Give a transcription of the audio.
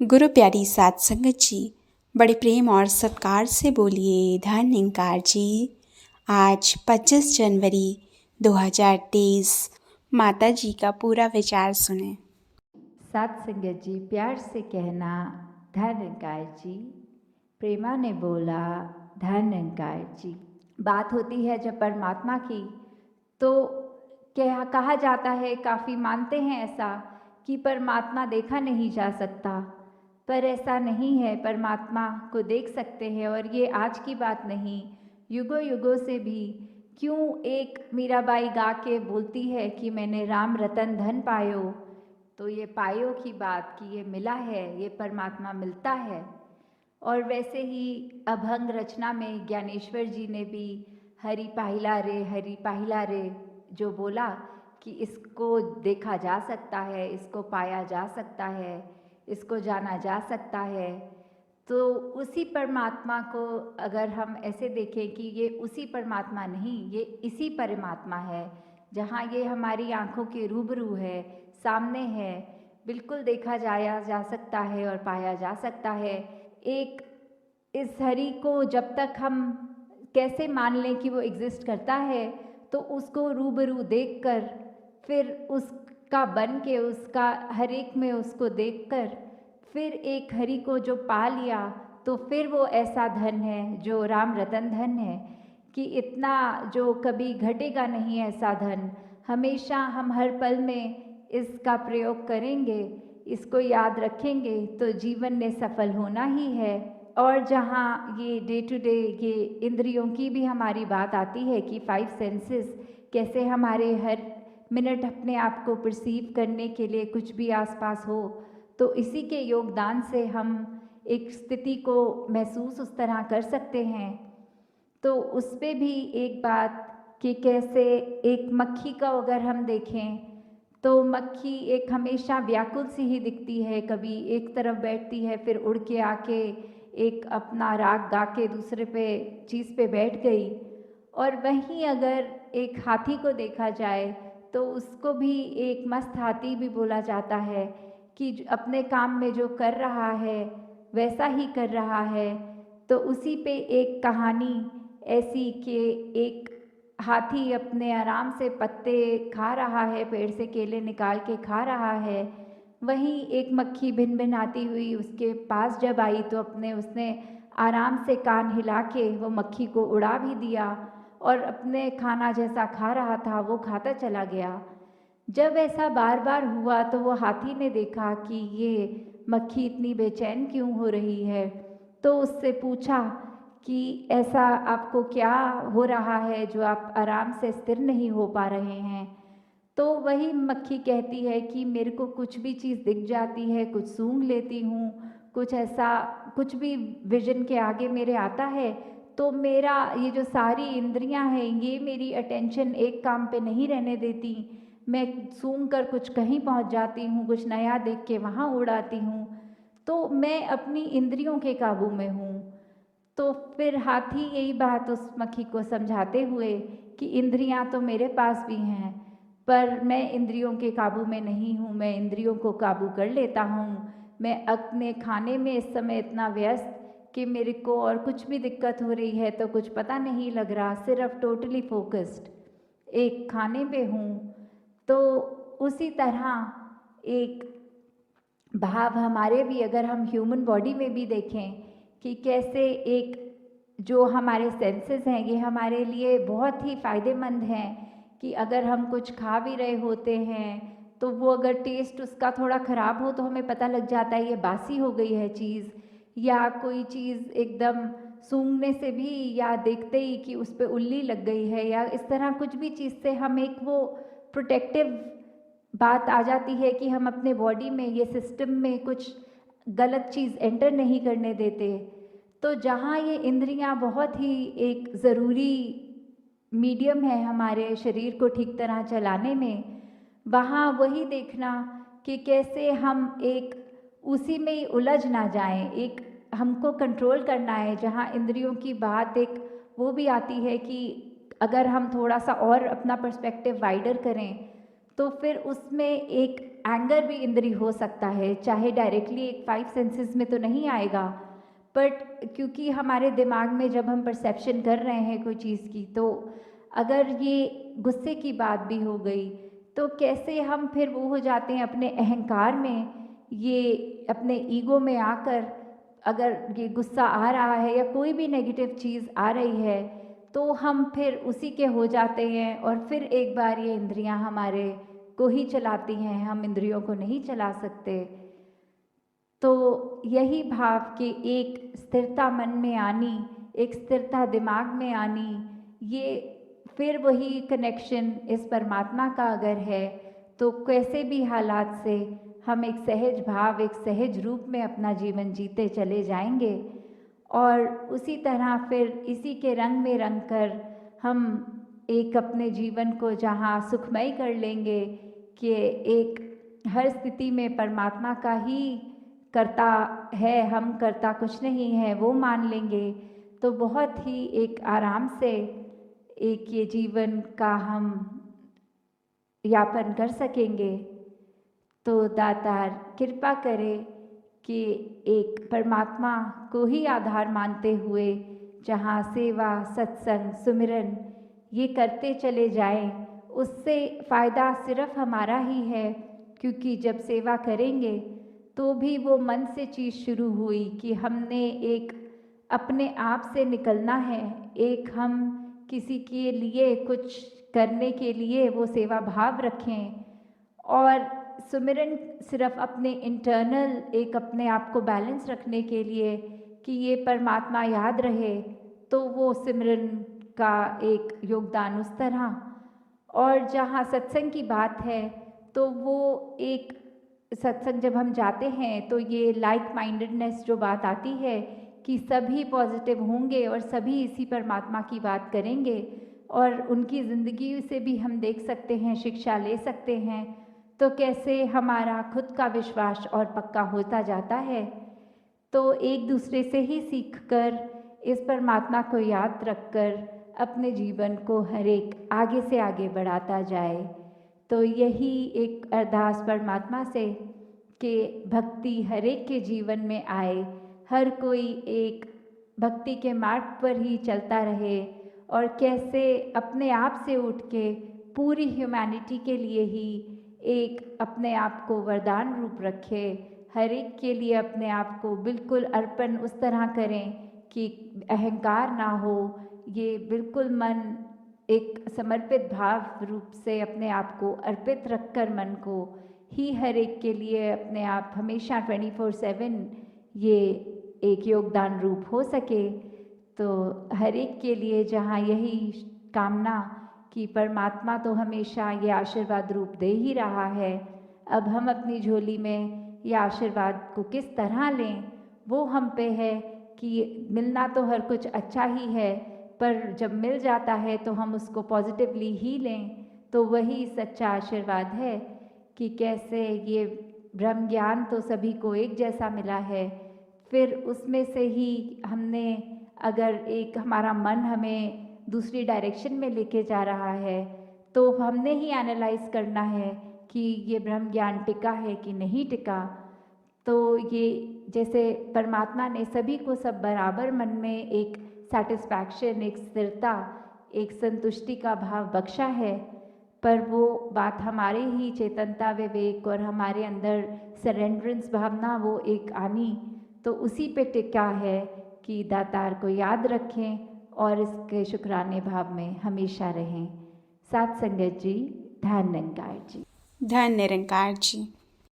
गुरु प्यारी सात संगत जी, बड़े प्रेम और सत्कार से बोलिए धन निंकार जी। आज 25 जनवरी 2023 माता जी का पूरा विचार सुने। सात संगत जी, प्यार से कहना धन निंकार जी। प्रेमा ने बोला धन निंकार जी। बात होती है जब परमात्मा की, तो क्या कहा जाता है, काफ़ी मानते हैं ऐसा कि परमात्मा देखा नहीं जा सकता, पर ऐसा नहीं है। परमात्मा को देख सकते हैं, और ये आज की बात नहीं, युगों युगों से भी। क्यों एक मीराबाई गा के बोलती है कि मैंने राम रतन धन पायो, तो ये पायो की बात कि ये मिला है, ये परमात्मा मिलता है। और वैसे ही अभंग रचना में ज्ञानेश्वर जी ने भी हरि पाहिला रे जो बोला कि इसको देखा जा सकता है, इसको पाया जा सकता है, इसको जाना जा सकता है। तो उसी परमात्मा को अगर हम ऐसे देखें कि ये उसी परमात्मा नहीं, ये इसी परमात्मा है, जहाँ ये हमारी आँखों के रूबरू है, सामने है, बिल्कुल देखा जाया जा सकता है और पाया जा सकता है। एक इस हरि को जब तक हम कैसे मान लें कि वो एग्जिस्ट करता है, तो उसको रूबरू देखकर, फिर उसका बन के, उसका हर एक में उसको देखकर, फिर एक हरि को जो पा लिया, तो फिर वो ऐसा धन है जो राम रतन धन है कि इतना जो कभी घटेगा नहीं ऐसा धन। हमेशा हम हर पल में इसका प्रयोग करेंगे, इसको याद रखेंगे, तो जीवन में सफल होना ही है। और जहाँ ये डे टू डे ये इंद्रियों की भी हमारी बात आती है कि 5 सेंसेस कैसे हमारे हर मिनट अपने आप को परसीव करने के लिए कुछ भी आसपास हो, तो इसी के योगदान से हम एक स्थिति को महसूस उस तरह कर सकते हैं। तो उस पे भी एक बात कि कैसे एक मक्खी का अगर हम देखें, तो मक्खी एक हमेशा व्याकुल सी ही दिखती है, कभी एक तरफ बैठती है, फिर उड़ के आके एक अपना राग गा के दूसरे पे चीज़ पे बैठ गई। और वहीं अगर एक हाथी को देखा जाए, तो उसको भी एक मस्त हाथी भी बोला जाता है कि अपने काम में जो कर रहा है वैसा ही कर रहा है। तो उसी पे एक कहानी ऐसी कि एक हाथी अपने आराम से पत्ते खा रहा है, पेड़ से केले निकाल के खा रहा है। वहीं एक मक्खी भिन भिन आती हुई उसके पास जब आई, तो उसने आराम से कान हिला के वो मक्खी को उड़ा भी दिया, और अपने खाना जैसा खा रहा था वो खाता चला गया। जब ऐसा बार बार हुआ, तो वो हाथी ने देखा कि ये मक्खी इतनी बेचैन क्यों हो रही है, तो उससे पूछा कि ऐसा आपको क्या हो रहा है जो आप आराम से स्थिर नहीं हो पा रहे हैं। तो वही मक्खी कहती है कि मेरे को कुछ भी चीज़ दिख जाती है, कुछ सूंघ लेती हूँ, कुछ ऐसा कुछ भी विजन के आगे मेरे आता है, तो मेरा ये जो सारी इंद्रियां हैं ये मेरी अटेंशन एक काम पे नहीं रहने देती। मैं सूंघ कर कुछ कहीं पहुंच जाती हूँ, कुछ नया देख के वहाँ उड़ाती हूँ, तो मैं अपनी इंद्रियों के काबू में हूँ। तो फिर हाथी यही बात उस मक्खी को समझाते हुए कि इंद्रियां तो मेरे पास भी हैं, पर मैं इंद्रियों के काबू में नहीं हूँ, मैं इंद्रियों को काबू कर लेता हूँ। मैं अपने खाने में इस समय इतना व्यस्त कि मेरे को और कुछ भी दिक्कत हो रही है तो कुछ पता नहीं लग रहा, सिर्फ टोटली फोकस्ड एक खाने पे हूँ। तो उसी तरह एक भाव हमारे भी, अगर हम ह्यूमन बॉडी में भी देखें कि कैसे एक जो हमारे सेंसेस हैं ये हमारे लिए बहुत ही फ़ायदेमंद हैं। कि अगर हम कुछ खा भी रहे होते हैं, तो वो अगर टेस्ट उसका थोड़ा ख़राब हो, तो हमें पता लग जाता है ये बासी हो गई है चीज़, या कोई चीज़ एकदम सूंघने से भी या देखते ही कि उस पर उल्ली लग गई है, या इस तरह कुछ भी चीज़ से हम एक वो प्रोटेक्टिव बात आ जाती है कि हम अपने बॉडी में ये सिस्टम में कुछ गलत चीज़ एंटर नहीं करने देते। तो जहाँ ये इंद्रियां बहुत ही एक ज़रूरी मीडियम है हमारे शरीर को ठीक तरह चलाने में, वहाँ वही देखना कि कैसे हम एक उसी में ही उलझ ना जाएं। एक हमको कंट्रोल करना है, जहाँ इंद्रियों की बात एक वो भी आती है कि अगर हम थोड़ा सा और अपना पर्सपेक्टिव वाइडर करें, तो फिर उसमें एक एंगर भी इंद्रिय हो सकता है, चाहे डायरेक्टली एक 5 सेंसेस में तो नहीं आएगा, बट क्योंकि हमारे दिमाग में जब हम परसेप्शन कर रहे हैं कोई चीज़ की, तो अगर ये गुस्से की बात भी हो गई तो कैसे हम फिर वो हो जाते हैं अपने अहंकार में, ये अपने ईगो में आकर अगर ये गुस्सा आ रहा है या कोई भी नेगेटिव चीज़ आ रही है तो हम फिर उसी के हो जाते हैं और फिर एक बार ये इंद्रियां हमारे को ही चलाती हैं, हम इंद्रियों को नहीं चला सकते। तो यही भाव कि एक स्थिरता मन में आनी, एक स्थिरता दिमाग में आनी, ये फिर वही कनेक्शन इस परमात्मा का अगर है तो कैसे भी हालात से हम एक सहज भाव, एक सहज रूप में अपना जीवन जीते चले जाएंगे और उसी तरह फिर इसी के रंग में रंग कर हम एक अपने जीवन को जहाँ सुखमय कर लेंगे कि एक हर स्थिति में परमात्मा का ही करता है, हम करता कुछ नहीं है, वो मान लेंगे तो बहुत ही एक आराम से एक ये जीवन का हम यापन कर सकेंगे। तो दातार कृपा करे कि एक परमात्मा को ही आधार मानते हुए जहाँ सेवा, सत्संग, सुमिरन ये करते चले जाएं, उससे फ़ायदा सिर्फ हमारा ही है, क्योंकि जब सेवा करेंगे तो भी वो मन से चीज़ शुरू हुई कि हमने एक अपने आप से निकलना है, एक हम किसी के लिए कुछ करने के लिए वो सेवा भाव रखें और सुमिरन सिर्फ अपने इंटरनल एक अपने आप को बैलेंस रखने के लिए कि ये परमात्मा याद रहे, तो वो सिमरन का एक योगदान उस तरह। और जहाँ सत्संग की बात है तो वो एक सत्संग जब हम जाते हैं तो ये लाइक माइंडेडनेस जो बात आती है कि सभी पॉजिटिव होंगे और सभी इसी परमात्मा की बात करेंगे और उनकी ज़िंदगी से भी हम देख सकते हैं, शिक्षा ले सकते हैं, तो कैसे हमारा खुद का विश्वास और पक्का होता जाता है। तो एक दूसरे से ही सीखकर इस परमात्मा को याद रखकर अपने जीवन को हर एक आगे से आगे बढ़ाता जाए। तो यही एक अरदास परमात्मा से कि भक्ति हर एक के जीवन में आए, हर कोई एक भक्ति के मार्ग पर ही चलता रहे और कैसे अपने आप से उठ के पूरी ह्यूमैनिटी के लिए ही एक अपने आप को वरदान रूप रखे, हर एक के लिए अपने आप को बिल्कुल अर्पण उस तरह करें कि अहंकार ना हो, ये बिल्कुल मन एक समर्पित भाव रूप से अपने आप को अर्पित रखकर मन को ही हर एक के लिए अपने आप हमेशा 24/7 ये एक योगदान रूप हो सके। तो हर एक के लिए जहाँ यही कामना कि परमात्मा तो हमेशा ये आशीर्वाद रूप दे ही रहा है, अब हम अपनी झोली में ये आशीर्वाद को किस तरह लें वो हम पे है कि मिलना तो हर कुछ अच्छा ही है, पर जब मिल जाता है तो हम उसको पॉजिटिवली ही लें। तो वही सच्चा आशीर्वाद है कि कैसे ये ब्रह्म ज्ञान तो सभी को एक जैसा मिला है, फिर उसमें से ही हमने अगर एक हमारा मन हमें दूसरी डायरेक्शन में लेके जा रहा है तो हमने ही एनालाइज करना है कि ये ब्रह्म ज्ञान टिका है कि नहीं टिका। तो ये जैसे परमात्मा ने सभी को सब बराबर मन में एक सेटिस्फैक्शन, एक स्थिरता, एक संतुष्टि का भाव बख्शा है, पर वो बात हमारे ही चेतनता, विवेक और हमारे अंदर सरेंडरेंस भावना वो एक आनी, तो उसी पे टिका है कि दातार को याद रखें और इसके शुक्राने भाव में हमेशा रहें। साथ संगत जी, धन निरंकार जी। धन निरंकार जी।